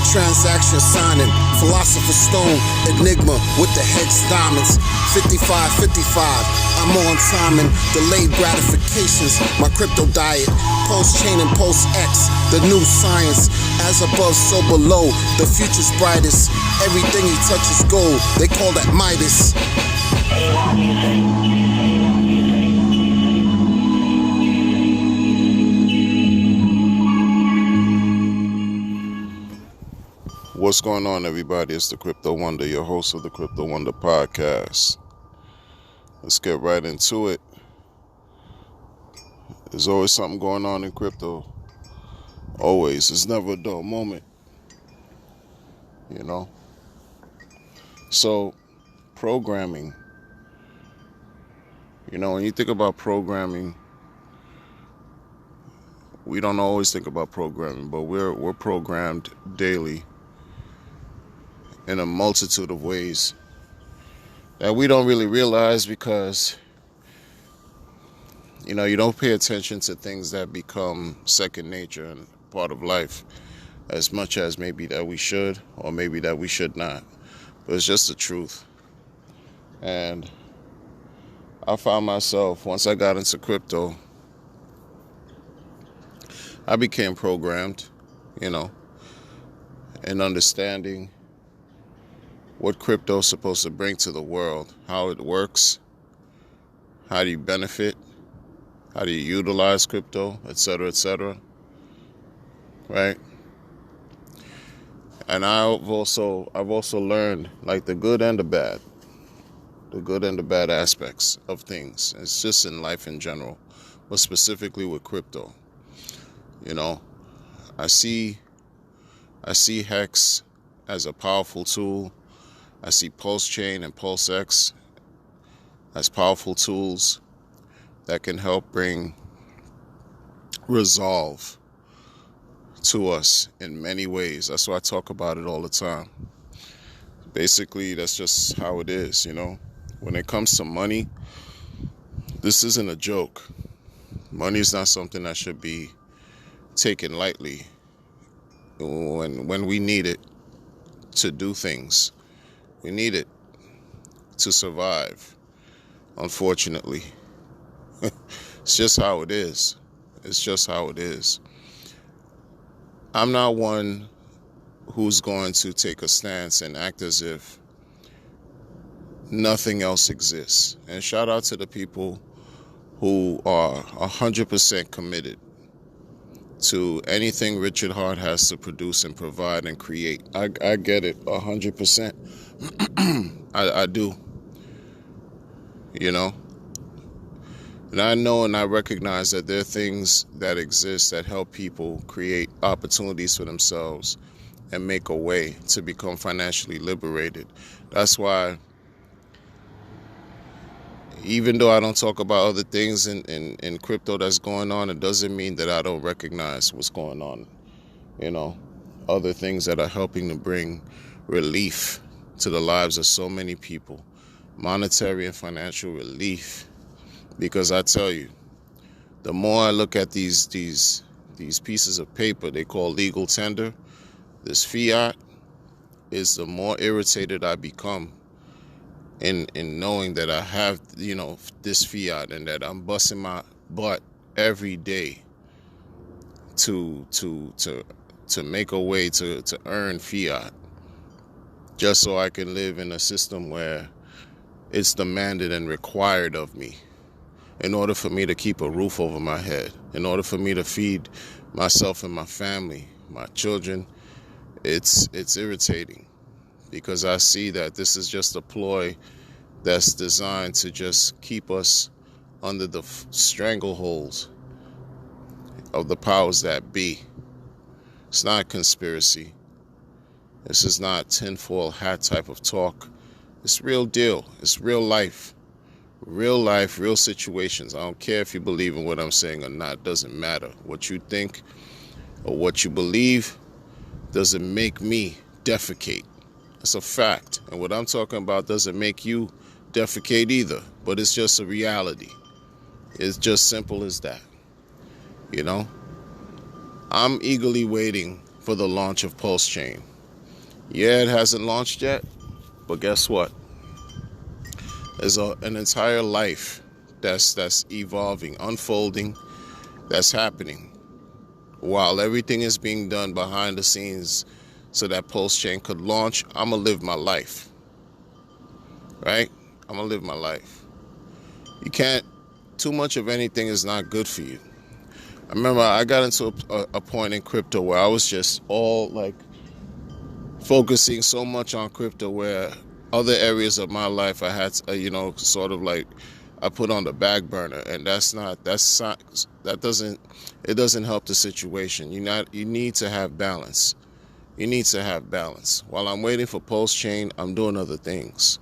Transaction signing, philosopher's stone, enigma with the hex diamonds. 55-55, I'm on timing. Delayed gratifications, my crypto diet. Pulsechain and PulseX, the new science. As above, so below, the future's brightest. Everything he touches gold, they call that Midas. What's going on, everybody? It's the Crypto Wonder, your host of the Crypto Wonder podcast. Let's get right into it. There's always something going on in crypto. Always. It's never a dull moment. You know? So, programming. You know, when you think about programming, we don't always think about programming, but we're programmed daily in a multitude of ways that we don't really realize because, you know, you don't pay attention to things that become second nature and part of life as much as maybe that we should or maybe that we should not. But it's just the truth. And I found myself, once I got into crypto, I became programmed, you know, in understanding what crypto is supposed to bring to the world, how it works, how do you benefit, how do you utilize crypto, etc., right? And I've also learned like the good and the bad aspects of things. It's just in life in general, but specifically with crypto. You know, I see Hex as a powerful tool. I see Pulsechain and PulseX as powerful tools that can help bring resolve to us in many ways. That's why I talk about it all the time. Basically, that's just how it is, you know. When it comes to money, this isn't a joke. Money is not something that should be taken lightly when we need it to do things. We need it to survive, unfortunately. It's just how it is. It's just how it is. I'm not one who's going to take a stance and act as if nothing else exists. And shout out to the people who are 100% committed to anything Richard Hart has to produce and provide and create. I get it 100%. I do. You know? And I know and I recognize that there are things that exist that help people create opportunities for themselves and make a way to become financially liberated. That's why, even though I don't talk about other things in crypto that's going on, it doesn't mean that I don't recognize what's going on. You know, other things that are helping to bring relief to the lives of so many people, monetary and financial relief. Because I tell you, the more I look at these pieces of paper they call legal tender, this fiat, is the more irritated I become in knowing that I have, you know, this fiat and that I'm busting my butt every day to make a way to earn fiat, just so I can live in a system where it's demanded and required of me in order for me to keep a roof over my head, in order for me to feed myself and my family, my children. It's irritating because I see that this is just a ploy that's designed to just keep us under the stranglehold of the powers that be. It's not a conspiracy. This is not tinfoil hat type of talk. It's real deal. It's real life. Real life, real situations. I don't care if you believe in what I'm saying or not. It doesn't matter. What you think or what you believe doesn't make me defecate. It's a fact. And what I'm talking about doesn't make you defecate either. But it's just a reality. It's just simple as that. You know? I'm eagerly waiting for the launch of Pulsechain. Yeah, it hasn't launched yet, but guess what? There's an entire life that's evolving, unfolding, that's happening while everything is being done behind the scenes so that Pulsechain could launch. I'm gonna live my life, right? I'm gonna live my life. You can't, too much of anything is not good for you. I remember I got into a point in crypto where I was just all like focusing so much on crypto where other areas of my life I had to, sort of like I put on the back burner, and that doesn't help the situation. You need to have balance. You need to have balance. While I'm waiting for Pulsechain, I'm doing other things,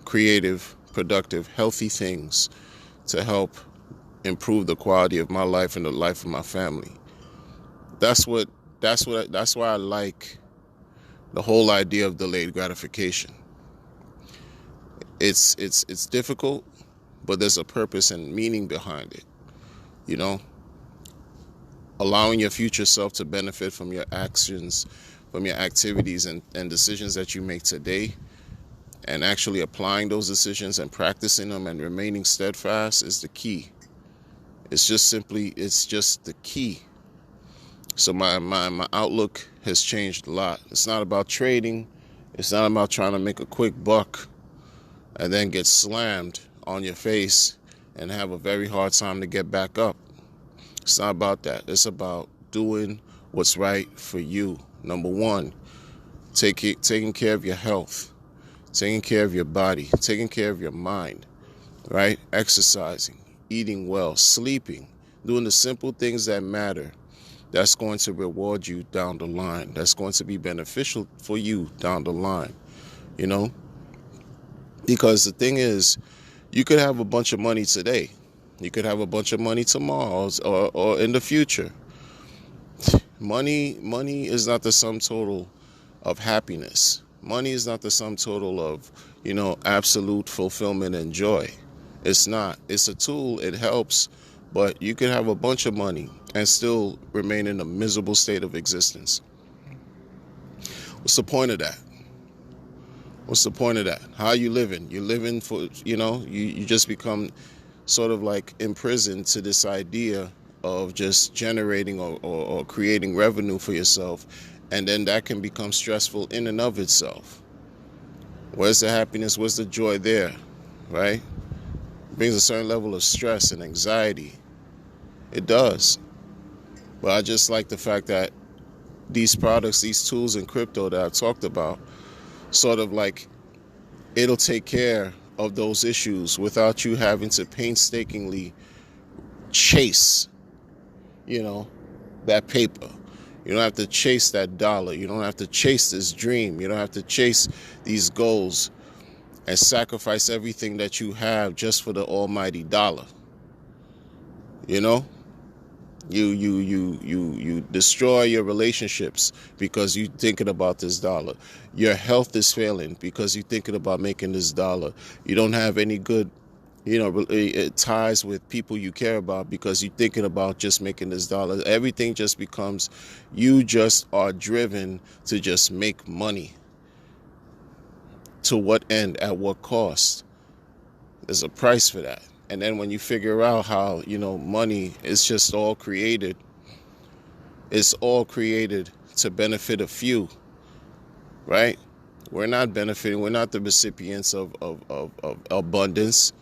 creative, productive, healthy things to help improve the quality of my life and the life of my family. That's why I like the whole idea of delayed gratification. It's difficult, but there's a purpose and meaning behind it. Allowing your future self to benefit from your actions, from your activities and decisions that you make today, and actually applying those decisions and practicing them and remaining steadfast is the key. It's just the key. So my outlook has changed a lot. It's not about trading. It's not about trying to make a quick buck and then get slammed on your face and have a very hard time to get back up. It's not about that. It's about doing what's right for you. Number one, taking care of your health, taking care of your body, taking care of your mind, right? Exercising, eating well, sleeping, doing the simple things that matter. That's going to reward you down the line. That's going to be beneficial for you down the line, Because the thing is, you could have a bunch of money today. You could have a bunch of money tomorrow or in the future. Money is not the sum total of happiness. Money is not the sum total of, absolute fulfillment and joy. It's not. It's a tool. It helps. But you could have a bunch of money and still remain in a miserable state of existence. What's the point of that? What's the point of that? How are you living? You're living for, you just become sort of like imprisoned to this idea of just generating or creating revenue for yourself. And then that can become stressful in and of itself. Where's the happiness? Where's the joy there? Right? It brings a certain level of stress and anxiety. It does. But I just like the fact that these products, these tools in crypto that I talked about, sort of like it'll take care of those issues without you having to painstakingly chase, that paper. You don't have to chase that dollar. You don't have to chase this dream. You don't have to chase these goals and sacrifice everything that you have just for the almighty dollar. You destroy your relationships because you're thinking about this dollar. Your health is failing because you're thinking about making this dollar. You don't have any good, ties with people you care about because you're thinking about just making this dollar. Everything just becomes, you just are driven to just make money. To what end? At what cost? There's a price for that. And then when you figure out how, money is just all created, it's all created to benefit a few, right? We're not benefiting. We're not the recipients of abundance,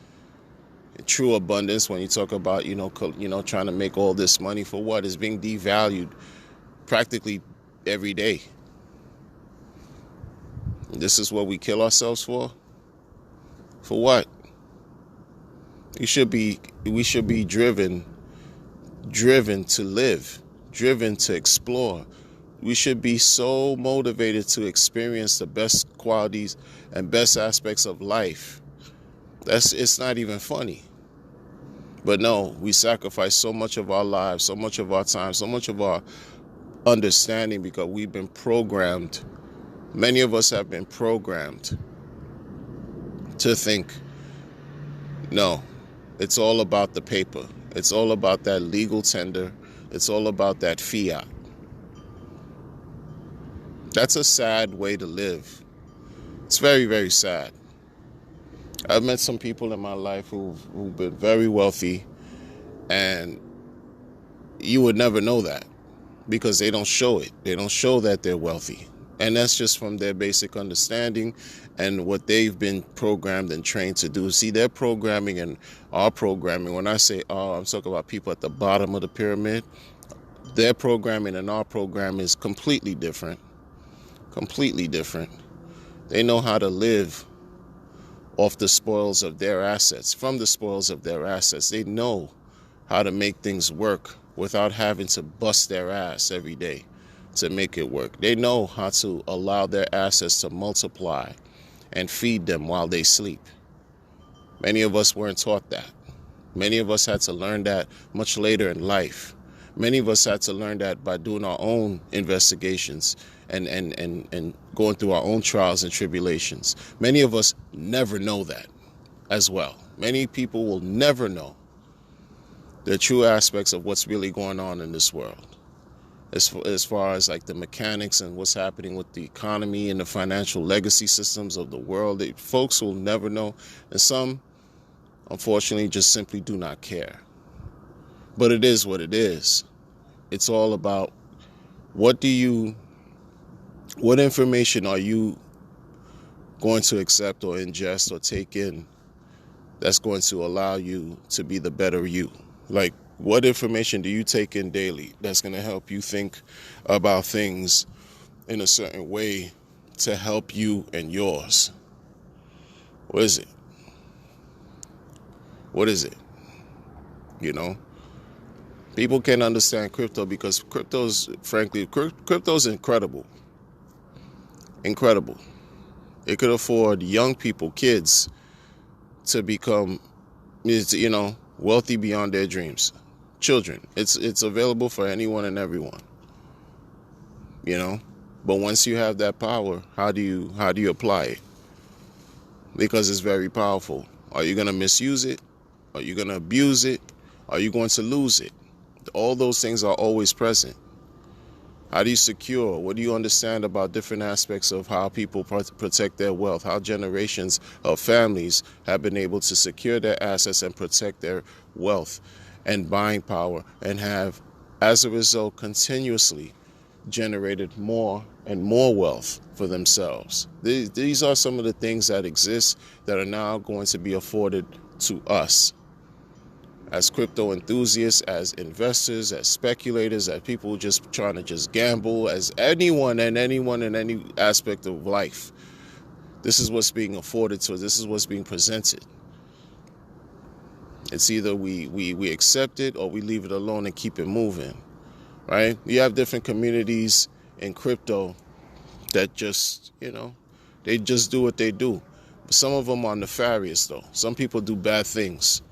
true abundance. When you talk about, trying to make all this money for what is being devalued practically every day. This is what we kill ourselves for? For what? We should be driven to live, driven to explore. We should be so motivated to experience the best qualities and best aspects of life. It's not even funny. But no, we sacrifice so much of our lives, so much of our time, so much of our understanding because we've been programmed. Many of us have been programmed to think, no, it's all about the paper. It's all about that legal tender. It's all about that fiat. That's a sad way to live. It's very, very sad. I've met some people in my life who've been very wealthy, and you would never know that because they don't show it. They don't show that they're wealthy. And that's just from their basic understanding and what they've been programmed and trained to do. See, their programming and our programming, when I say I'm talking about people at the bottom of the pyramid, their programming and our program is completely different. Completely different. They know how to live off the spoils of their assets, from the spoils of their assets. They know how to make things work without having to bust their ass every day to make it work. They know how to allow their assets to multiply and feed them while they sleep. Many of us weren't taught that. Many of us had to learn that much later in life. Many of us had to learn that by doing our own investigations and going through our own trials and tribulations. Many of us never know that as well. Many people will never know the true aspects of what's really going on in this world. As far as like the mechanics and what's happening with the economy and the financial legacy systems of the world, folks will never know. And some, unfortunately, just simply do not care. But it is what it is. It's all about what information are you going to accept or ingest or take in that's going to allow you to be the better you? Like, what information do you take in daily that's going to help you think about things in a certain way to help you and yours? What is it? What is it? You know? People can't understand crypto because crypto's incredible. Incredible. It could afford young people, kids, to become, wealthy beyond their dreams. Children. It's available for anyone and everyone. But once you have that power, how do you apply it? Because it's very powerful. Are you going to misuse it? Are you going to abuse it? Are you going to lose it? All those things are always present. How do you secure? What do you understand about different aspects of how people protect their wealth? How generations of families have been able to secure their assets and protect their wealth and buying power, and have, as a result, continuously generated more and more wealth for themselves. These are some of the things that exist that are now going to be afforded to us as crypto enthusiasts, as investors, as speculators, as people just trying to just gamble, as anyone in any aspect of life. This is what's being afforded to us. This is what's being presented. It's either we accept it or we leave it alone and keep it moving, right? You have different communities in crypto that just, they just do what they do. But some of them are nefarious, though. Some people do bad things.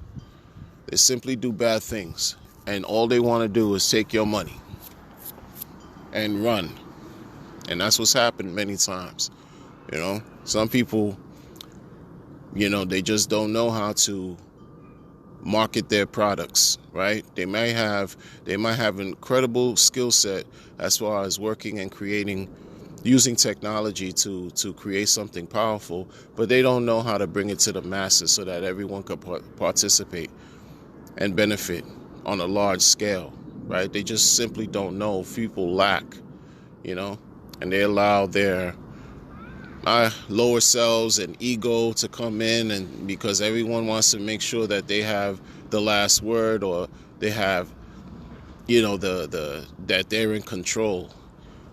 They simply do bad things. And all they want to do is take your money and run. And that's what's happened many times. Some people, they just don't know how to market their products, right? They might have incredible skill set as far as working and creating, using technology to create something powerful, but they don't know how to bring it to the masses so that everyone can participate and benefit on a large scale, right? They just simply don't know. People lack, and they allow their lower selves and ego to come in, and because everyone wants to make sure that they have the last word, or they have, that they're in control.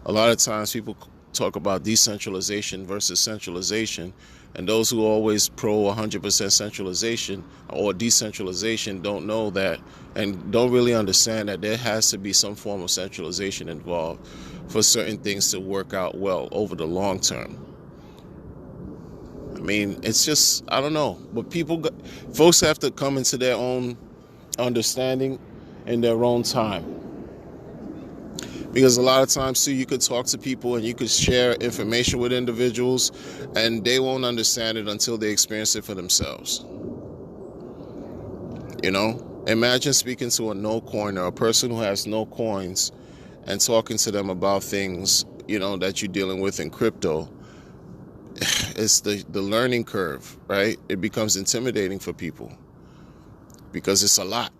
A lot of times people talk about decentralization versus centralization, and those who always pro 100% centralization or decentralization don't know that, and don't really understand that there has to be some form of centralization involved for certain things to work out well over the long term. I mean, it's just, I don't know. But folks have to come into their own understanding in their own time. Because a lot of times, too, you could talk to people and you could share information with individuals, and they won't understand it until they experience it for themselves. Imagine speaking to a no coiner, a person who has no coins, and talking to them about things that you're dealing with in crypto, it's the learning curve, right? It becomes intimidating for people because it's a lot.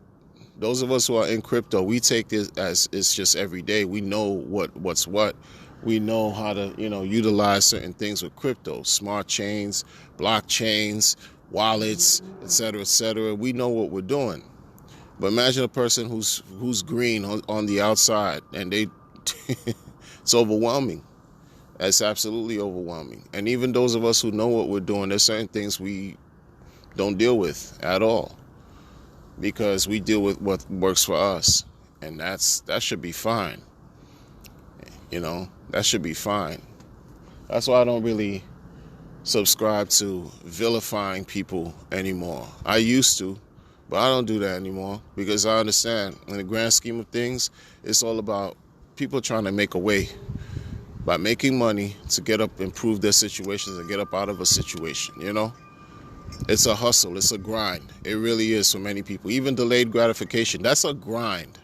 Those of us who are in crypto, we take this as it's just every day. We know what's what. We know how to, utilize certain things with crypto, smart chains, blockchains, wallets, etc., etc. We know what we're doing. But imagine a person who's green on the outside, and it's overwhelming. It's absolutely overwhelming. And even those of us who know what we're doing, there's certain things we don't deal with at all, because we deal with what works for us, and that should be fine. That should be fine. That's why I don't really subscribe to vilifying people anymore. I used to, but I don't do that anymore, because I understand in the grand scheme of things, it's all about people trying to make a way by making money to get up, improve their situations, and get up out of a situation. It's a hustle. It's a grind. It really is for many people. Even delayed gratification, that's a grind.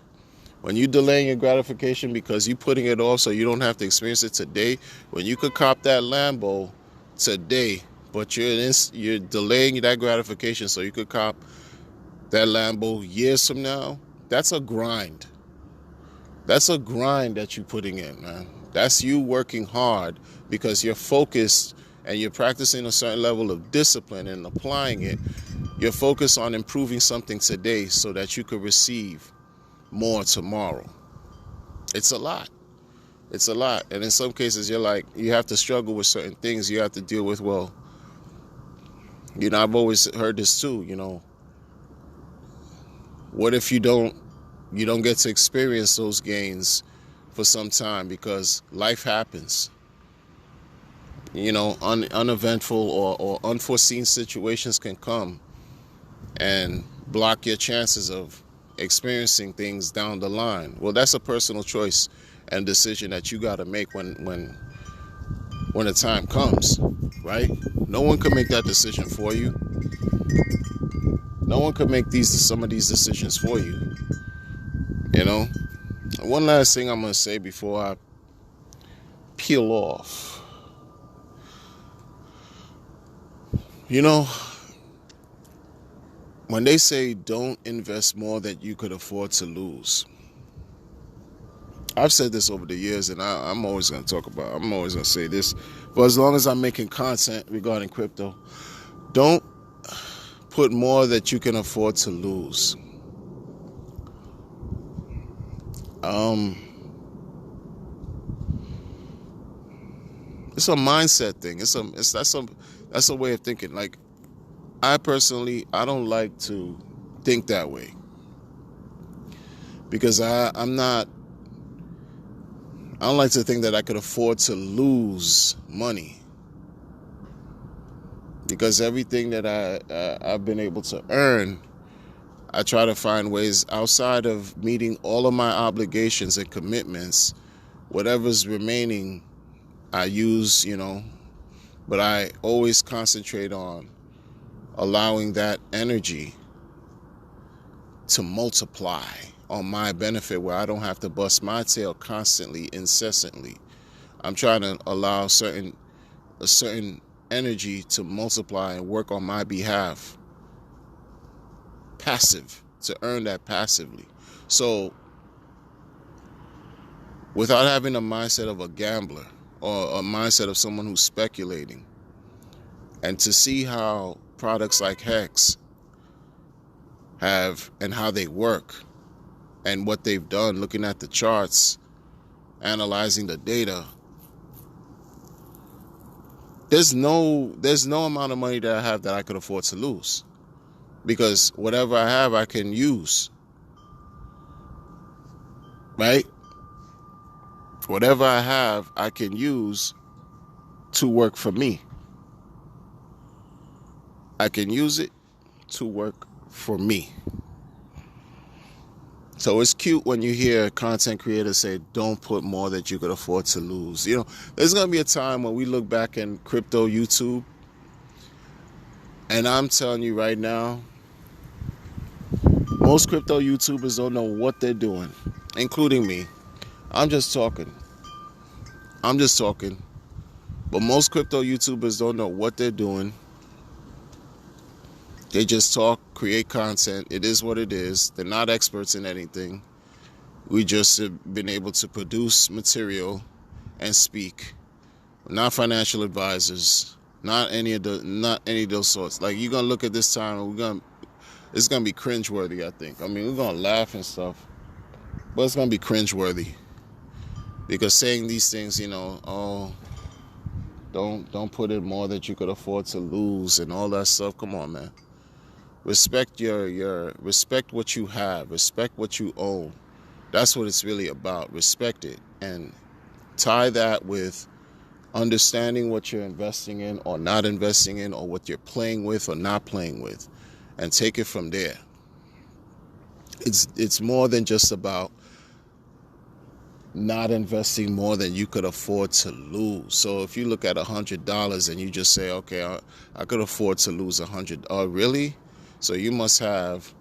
When you're delaying your gratification because you're putting it off so you don't have to experience it today, when you could cop that Lambo today, but you're delaying that gratification so you could cop that Lambo years from now, that's a grind. That's a grind that you're putting in, man. That's you working hard because you're focused and you're practicing a certain level of discipline and applying it. You're focused on improving something today so that you could receive more tomorrow. It's a lot. It's a lot. And in some cases, you have to struggle with certain things. You have to deal with, I've always heard this too, what if you don't get to experience those gains for some time because life happens? Uneventful or unforeseen situations can come and block your chances of experiencing things down the line. Well, that's a personal choice and decision that you got to make when the time comes, right? No one can make that decision for you. No one can make some of these decisions for you. One last thing I'm going to say before I peel off. When they say don't invest more than you could afford to lose, I've said this over the years, and I'm always going to say this for as long as I'm making content regarding crypto. Don't put more that you can afford to lose. It's a mindset thing. That's a way of thinking. Like, I don't like to think that way, because I don't like to think that I could afford to lose money, because everything that I've been able to earn, I try to find ways outside of meeting all of my obligations and commitments. Whatever's remaining, I use, but I always concentrate on allowing that energy to multiply on my benefit, where I don't have to bust my tail constantly, incessantly. I'm trying to allow a certain energy to multiply and work on my behalf, passive, to earn that passively. So without having a mindset of a gambler or a mindset of someone who's speculating, and to see how products like Hex have and how they work and what they've done, looking at the charts, analyzing the data, there's no amount of money that I have that I could afford to lose, because whatever I have I can use, right? Whatever I have I can use to work for me. I can use it to work for me. So it's cute when you hear content creators say, don't put more that you could afford to lose. There's going to be a time when we look back in crypto YouTube, and I'm telling you right now, most crypto YouTubers don't know what they're doing, including me. I'm just talking. I'm just talking. But most crypto YouTubers don't know what they're doing. They just talk, create content. It is what it is. They're not experts in anything. We just have been able to produce material and speak. We're not financial advisors. Not any of those sorts. Like, you're gonna look at this time and it's gonna be cringeworthy, I think. I mean, we're gonna laugh and stuff, but it's gonna be cringeworthy. Because saying these things, don't put in more that you could afford to lose and all that stuff. Come on, man. Respect respect what you have, respect what you own. That's what it's really about. Respect it, and tie that with understanding what you're investing in or not investing in, or what you're playing with or not playing with, and take it from there. It's more than just about not investing more than you could afford to lose. So if you look at $100 and you just say, okay, I could afford to lose 100. Oh, really? So you must have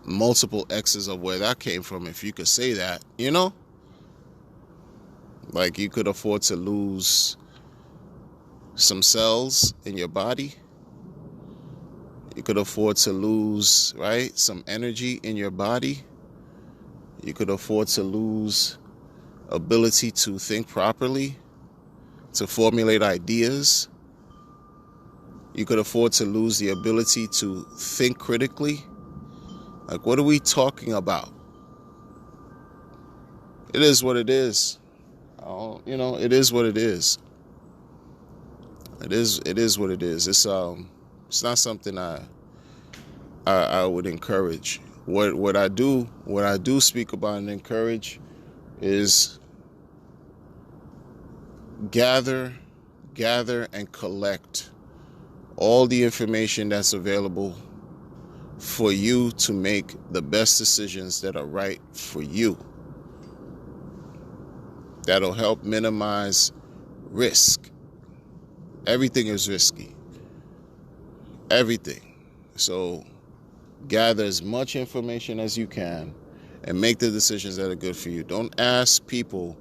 multiple X's of where that came from, if you could say that, Like, you could afford to lose some cells in your body. You could afford to lose, right, some energy in your body. You could afford to lose ability to think properly, to formulate ideas. You could afford to lose the ability to think critically. Like, what are we talking about? It is what it is. It is what it is. It is what it is. It's not something I would encourage. What I do speak about and encourage is gather and collect all the information that's available for you to make the best decisions that are right for you. That'll help minimize risk. Everything is risky. Everything. So gather as much information as you can and make the decisions that are good for you. Don't ask people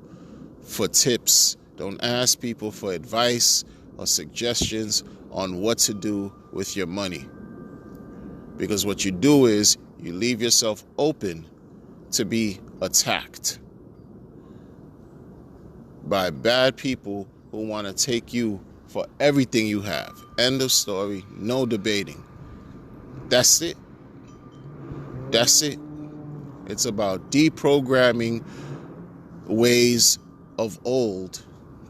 for tips. Don't ask people for advice or suggestions on what to do with your money. Because what you do is you leave yourself open to be attacked by bad people who want to take you for everything you have. End of story. No debating. That's it. That's it. It's about deprogramming ways of old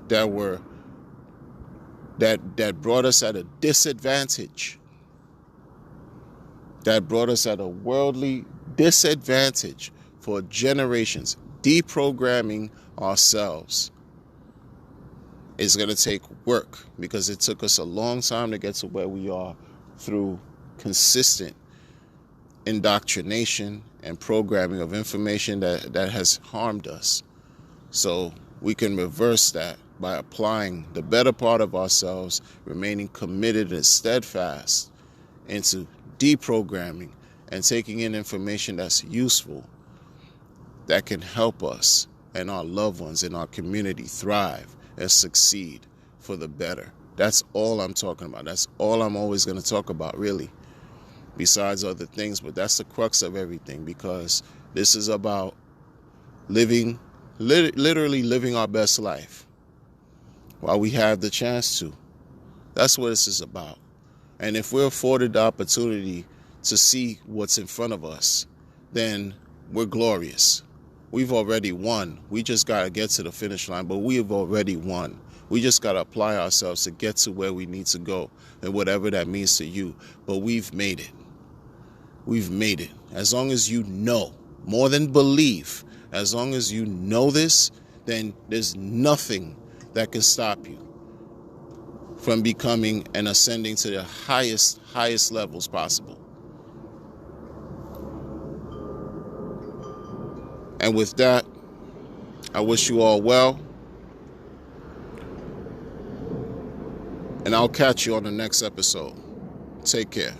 that brought us at a disadvantage. That brought us at a worldly disadvantage for generations. Deprogramming ourselves is going to take work, because it took us a long time to get to where we are through consistent indoctrination and programming of information that has harmed us. So we can reverse that by applying the better part of ourselves, remaining committed and steadfast into deprogramming and taking in information that's useful, that can help us and our loved ones in our community thrive and succeed for the better. That's all I'm talking about. That's all I'm always going to talk about, really, besides other things. But that's the crux of everything, because this is about literally living our best life while we have the chance to. That's what this is about. And if we're afforded the opportunity to see what's in front of us, then we're glorious. We've already won. We just got to get to the finish line, but we have already won. We just got to apply ourselves to get to where we need to go, and whatever that means to you. But we've made it. We've made it. As long as you know, more than believe, as long as you know this, then there's nothing that can stop you from becoming and ascending to the highest levels possible. And with that, I wish you all well. And I'll catch you on the next episode. Take care.